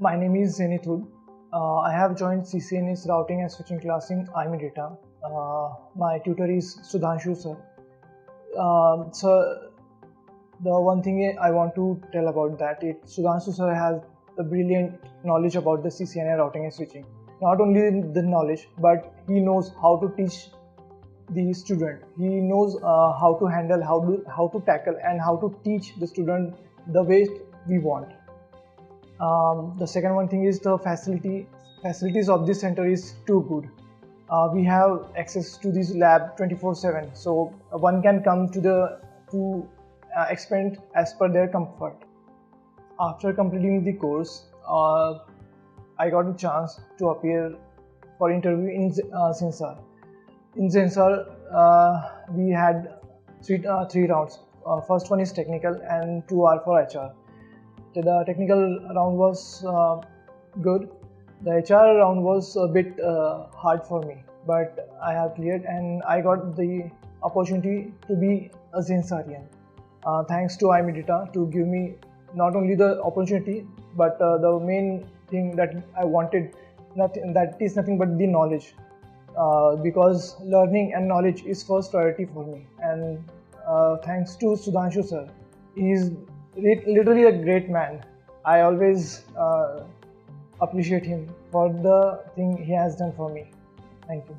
My name is Zenit. I have joined CCNA's routing and switching class in I-Medita. My tutor is Sudhanshu sir. So the one thing I want to tell about that Sudhanshu sir has a brilliant knowledge about the CCNA routing and switching. Not only the knowledge, but he knows how to teach the student. He knows how to handle, how to tackle, and how to teach the student the way we want. The second one thing is the facilities of this center is too good. We have access to this lab 24/7, so one can come to expand as per their comfort. After completing the course, I got a chance to appear for interview in Zensar. In Zensar, we had three rounds. First one is technical and 2 are for HR. The technical round was good. The HR round was a bit hard for me, but I have cleared and I got the opportunity to be a Zensarian. Thanks to I-Medita to give me not only the opportunity, but the main thing that I wanted, that is nothing but the knowledge. Because learning and knowledge is first priority for me, and thanks to Sudhanshu sir, he is literally a great man. I always appreciate him for the thing he has done for me. Thank you.